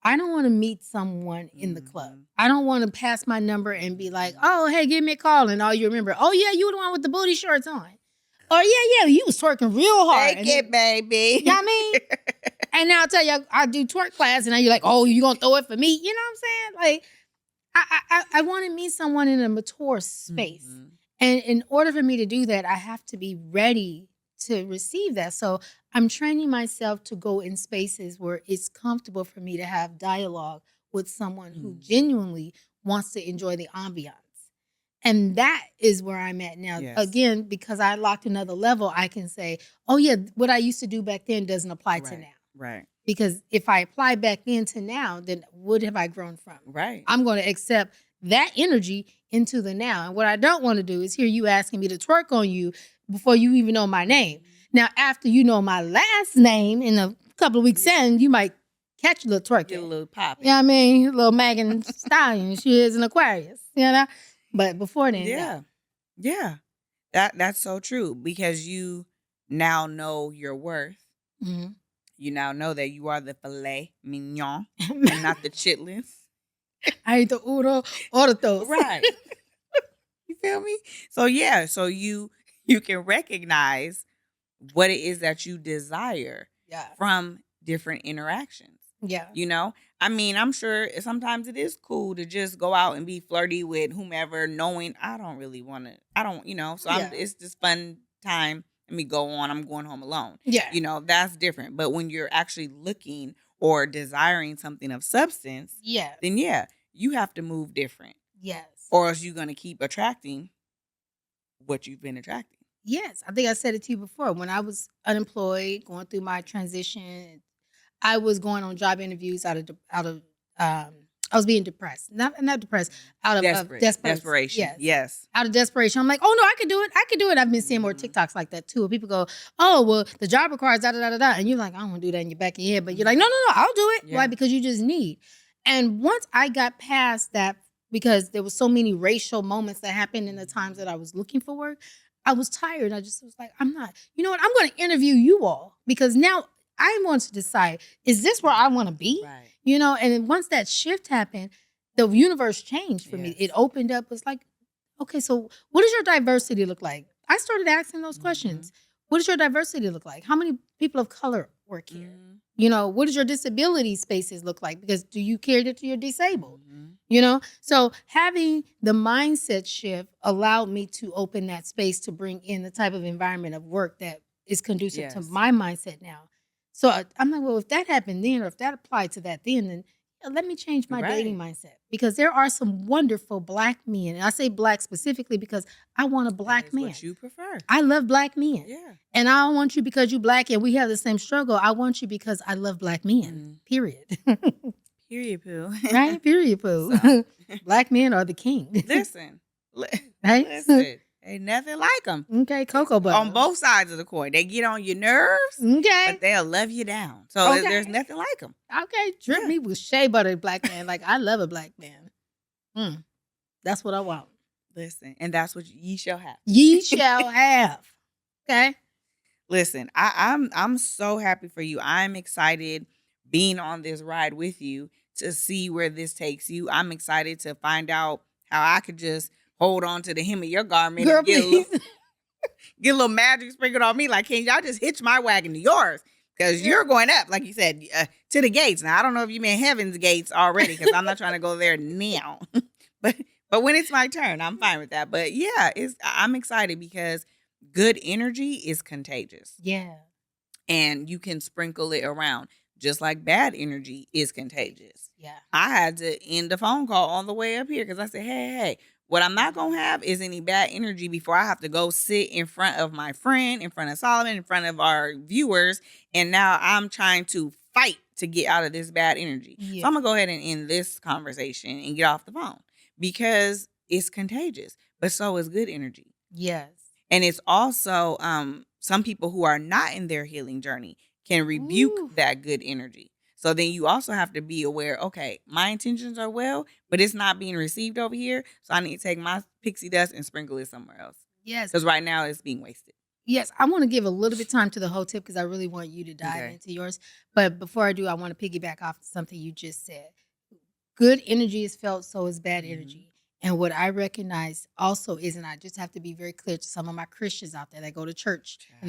I don't want to meet someone in the club. I don't want to pass my number and be like, oh, hey, give me a call. And all you remember, oh, yeah, you were the one with the booty shorts on. Or, yeah, you was twerking real hard. Take it, baby. You know what I mean? And now I'll tell you, I do twerk class, and now you're like, oh, you going to throw it for me? You know what I'm saying? Like, I want to meet someone in a mature space. And in order for me to do that, I have to be ready to receive that. So I'm training myself to go in spaces where it's comfortable for me to have dialogue with someone who genuinely wants to enjoy the ambiance. And that is where I'm at now. Again, because I locked another level, I can say, oh, yeah, what I used to do back then doesn't apply to now. Right. Because if I apply back then to now, then what have I grown from? Right. I'm going to accept that energy into the now. And what I don't want to do is hear you asking me to twerk on you before you even know my name. Now, after you know my last name in a couple of weeks in, you might catch a little twerk. Get a little pop. You know what I mean? A little Megan Stallion. She is an Aquarius. You know? But before then, yeah. That's so true because you now know your worth. Mhm. You now know that you are the filet mignon and not the chitlins. I ate the uno or the toast. Right. You feel me? So yeah, so you can recognize what it is that you desire Yeah. from different interactions. Yeah. You know? I mean, I'm sure sometimes it is cool to just go out and be flirty with whomever, knowing I don't really want to. I don't, so Yeah. it's just fun time. Let me go on. I'm going home alone. Yeah. That's different. But when you're actually looking or desiring something of substance, Yes. then yeah, you have to move different. Yes. Or else you're gonna keep attracting what you've been attracting. Yes. I think I said it to you before. When I was unemployed, going through my transition, I was going on job interviews um I was being depressed. Not depressed, out of desperation. Desperation. Yes. Yes. Out of desperation. I'm like, oh no, I could do it. I could do it. I've been seeing more Mhm. TikToks like that too. Where people go, oh, well, the job requires da da da da da. And you're like, I don't want to do that in your back of your head. But you're like, no, no, no, I'll do it. Why? Yeah. Because you just need. And once I got past that, because there was so many racial moments that happened in the times that I was looking for work, I was tired. I just was like, I'm not, you know what? I'm going to interview you all because now I want to decide, is this where I want to be? Right. And then once that shift happened, the universe changed for me. Yes. It opened up. It's like, okay, so what does your diversity look like? I started asking those Mhm. questions. What does your diversity look like? How many people of color work here? Mhm. What does your disability spaces look like? Because do you cater to your disabled? Mhm. So having the mindset shift allowed me to open that space to bring in the type of environment of work that is conducive to Yes. my mindset now. So I'm like, well, if that happened then, or if that applied to that then let me change my dating Right. mindset because there are some wonderful Black men. And I say Black specifically because I want a That Black is man. what you prefer. I love Black men. Yeah. And I don't want you because you Black and we have the same struggle. I want you because I love Black men. Period. Period, poo. Right? Period, poo. So, Black men are the king. listen. Right? Listen. Ain't nothing like them. Okay, cocoa butter. On both sides of the coin. They get on your nerves, Okay. but they'll love you down. So there's Okay. nothing like them. Okay. Drip Yeah. me with shea butter, Black man. Like I love a Black man. That's what I want. Listen. And that's what ye shall have. Ye shall have. Okay. Listen, I'm so happy for you. I'm excited being on this ride with you to see where this takes you. I'm excited to find out how I could just hold on to the hem of your garment Girl, and get please. get a little magic sprinkled on me. Like, can y'all just hitch my wagon to yours? Because you're going up, like you said, to the gates. Now, I don't know if you meant heaven's gates already, because I'm not trying to go there now. but but when it's my turn, I'm fine with that. But yeah, I'm excited because good energy is contagious. Yeah. And you can sprinkle it around, just like bad energy is contagious. Yeah. I had to end the phone call on the way up here because I said, hey, what I'm not going to have is any bad energy before I have to go sit in front of my friend, in front of Solomon, in front of our viewers. And now I'm trying to fight to get out of this bad energy. Yeah. So I'm going to go ahead and end this conversation and get off the phone because it's contagious, but so is good energy. Yes. And it's also some people who are not in their healing journey can rebuke that good energy. So then you also have to be aware, okay, my intentions are well, but it's not being received over here. So I need to take my pixie dust and sprinkle it somewhere else. Yes. Because right now it's being wasted. Yes. I want to give a little bit of time to the whole tip because I really want you to dive into yours. But before I do, I want to piggyback off something you just said. Good energy is felt, so is bad energy. And what I recognize also is, and I just have to be very clear to some of my Christians out there that go to church and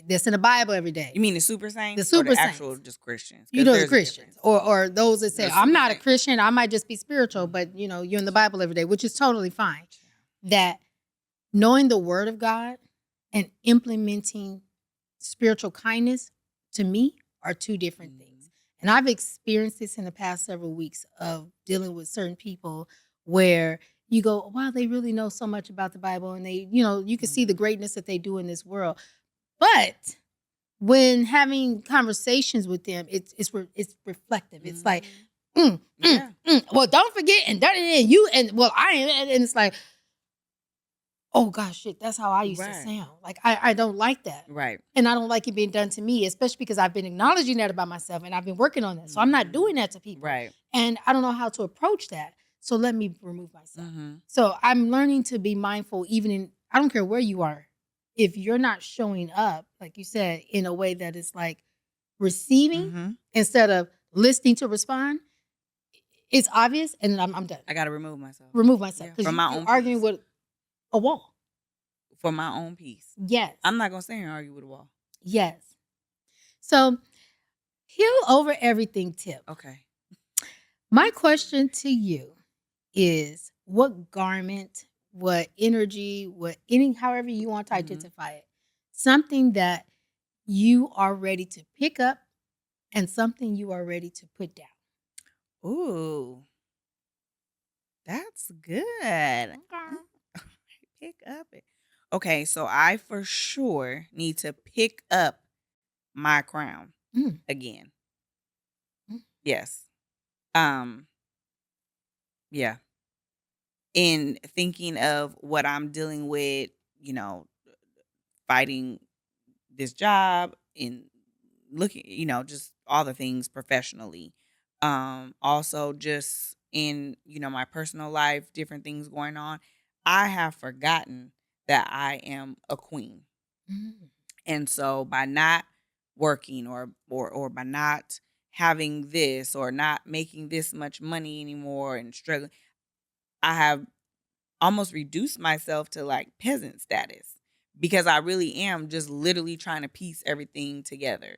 that's in the Bible every day. You mean the super saints? The super or the saints. actual just Christians? The Christians. Or those that say, I'm not a saints. Christian, I might just be spiritual, but you're in the Bible every day, which is totally fine. That knowing the word of God and implementing spiritual kindness to me are two different things. And I've experienced this in the past several weeks of dealing with certain people where you go, wow, they really know so much about the Bible and they, you can see the greatness that they do in this world. But when having conversations with them, it's reflective. It's like, well, don't forget and you and well, I am, and it's like, oh gosh, shit, that's how I used to sound. Like I don't like that. Right. And I don't like it being done to me, especially because I've been acknowledging that about myself and I've been working on that. So I'm not doing that to people. Right. And I don't know how to approach that. So let me remove myself. So I'm learning to be mindful even I don't care where you are if you're not showing up, like you said, in a way that is like receiving Mm-hmm. instead of listening to respond, it's obvious, and then I'm done. I gotta remove myself. Remove myself Yeah, because for my you're own arguing peace. with a wall. For my own peace. Yes. I'm not gonna stay here and argue with a wall. Yes. So, heal over everything tip. Okay. My question to you is what garment, what energy, however you want to Mhm. identify it, something that you are ready to pick up and something you are ready to put down. Ooh, that's good. Pick up it. Okay, so I for sure need to pick up my crown Mm. again. Mm. Yes. Um, yeah. In thinking of what I'm dealing with, you know, fighting this job and looking, just all the things professionally. Also just in, my personal life, different things going on. I have forgotten that I am a queen. Mm. And so by not working or by not having this or not making this much money anymore and struggling, I have almost reduced myself to like peasant status because I really am just literally trying to piece everything together.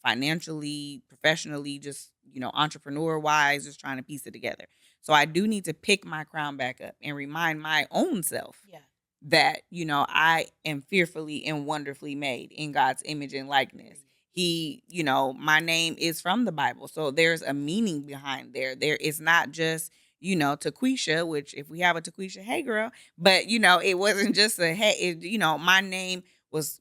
Financially, professionally, just, entrepreneur wise, just trying to piece it together. So I do need to pick my crown back up and remind my own self Yeah. that, I am fearfully and wonderfully made in God's image and likeness. He, my name is from the Bible. So there's a meaning behind there. There is not just, Taquisha, which if we have a Taquisha, hey girl, but it wasn't just a hey, my name was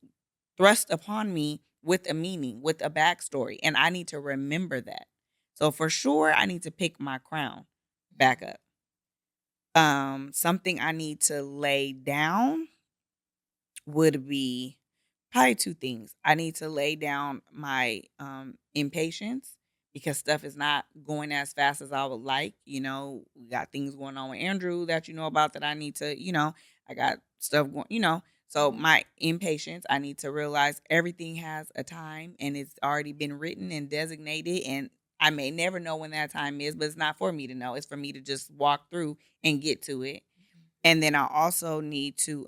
thrust upon me with a meaning, with a backstory. And I need to remember that. So for sure, I need to pick my crown back up. Something I need to lay down would be probably two things. I need to lay down my impatience because stuff is not going as fast as I would like. We got things going on with Andrew that you know about that I need to, I got stuff going, So Mhm. my impatience, I need to realize everything has a time and it's already been written and designated, and I may never know when that time is, but it's not for me to know. It's for me to just walk through and get to it. And then I also need to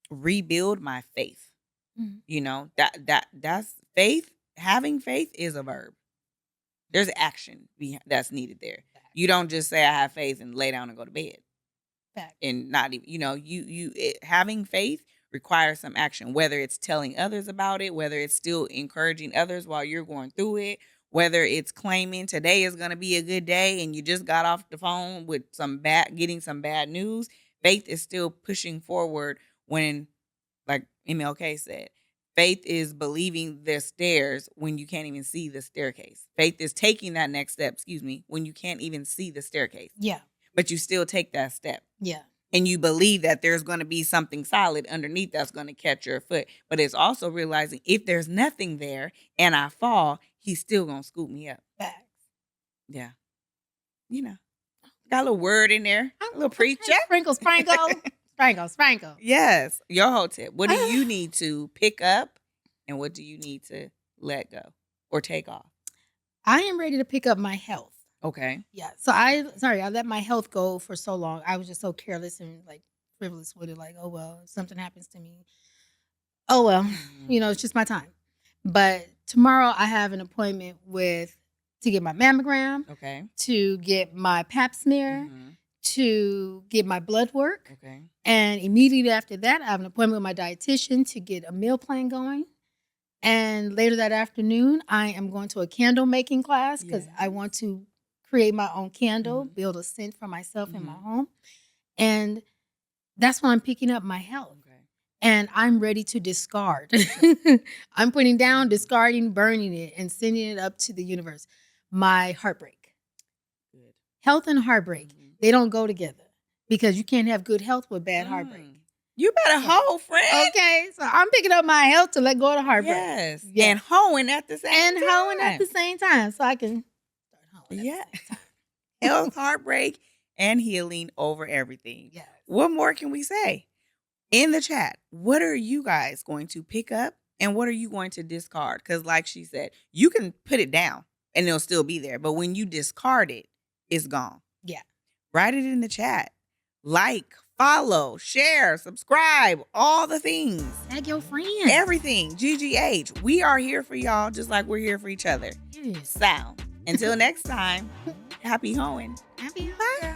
rebuild my faith. Mhm. That's faith. Having faith is a verb. There's action that's needed there. You don't just say I have faith and lay down and go to bed Fact. and not even, having faith requires some action, whether it's telling others about it, whether it's still encouraging others while you're going through it, whether it's claiming today is going to be a good day and you just got off the phone with getting some bad news. Faith is still pushing forward when, like MLK said, faith is believing the stairs when you can't even see the staircase. Faith is taking that next step, when you can't even see the staircase. Yeah. But you still take that step. Yeah. And you believe that there's going to be something solid underneath that's going to catch your foot. But it's also realizing if there's nothing there and I fall, he's still going to scoop me up. Facts. Yeah. Got a little word in there. A little preacher. Sprinkle, sprinkle. Sprinkle, sprinkle. Yes. Your whole tip. What do you need to pick up and what do you need to let go or take off? I am ready to pick up my health. Okay. Yeah. So I let my health go for so long. I was just so careless and like frivolous with it. Like, oh well, if something happens to me, oh well, it's just my time. But tomorrow I have an appointment to get my mammogram, Okay. to get my pap smear, to get my blood work. Okay. And immediately after that, I have an appointment with my dietitian to get a meal plan going. And later that afternoon, I am going to a candle making class because I want to create my own candle, build a scent for myself in my home. And that's when I'm picking up my health. Okay. And I'm ready to discard. I'm putting down, discarding, burning it, and sending it up to the universe. My heartbreak. Good. Health and heartbreak, they don't go together because you can't have good health with bad heartbreak. You better hoe, friend. Okay, so I'm picking up my health to let go of the heartbreak. Yes. And hoeing at the same time. And hoeing at the same time, so I can start hoeing Yeah. at the same time. Health, heartbreak, and healing over everything. Yes. What more can we say? in the chat, what are you guys going to pick up and what are you going to discard? Because, like she said, you can put it down and it'll still be there. But when you discard it, it's gone. Yeah. Write it in the chat. Like, follow, share, subscribe, all the things. Tag your friends. Everything. GGH. We are here for y'all just like we're here for each other. Yes. Sound. Until next time, happy hoeing. Happy Bye.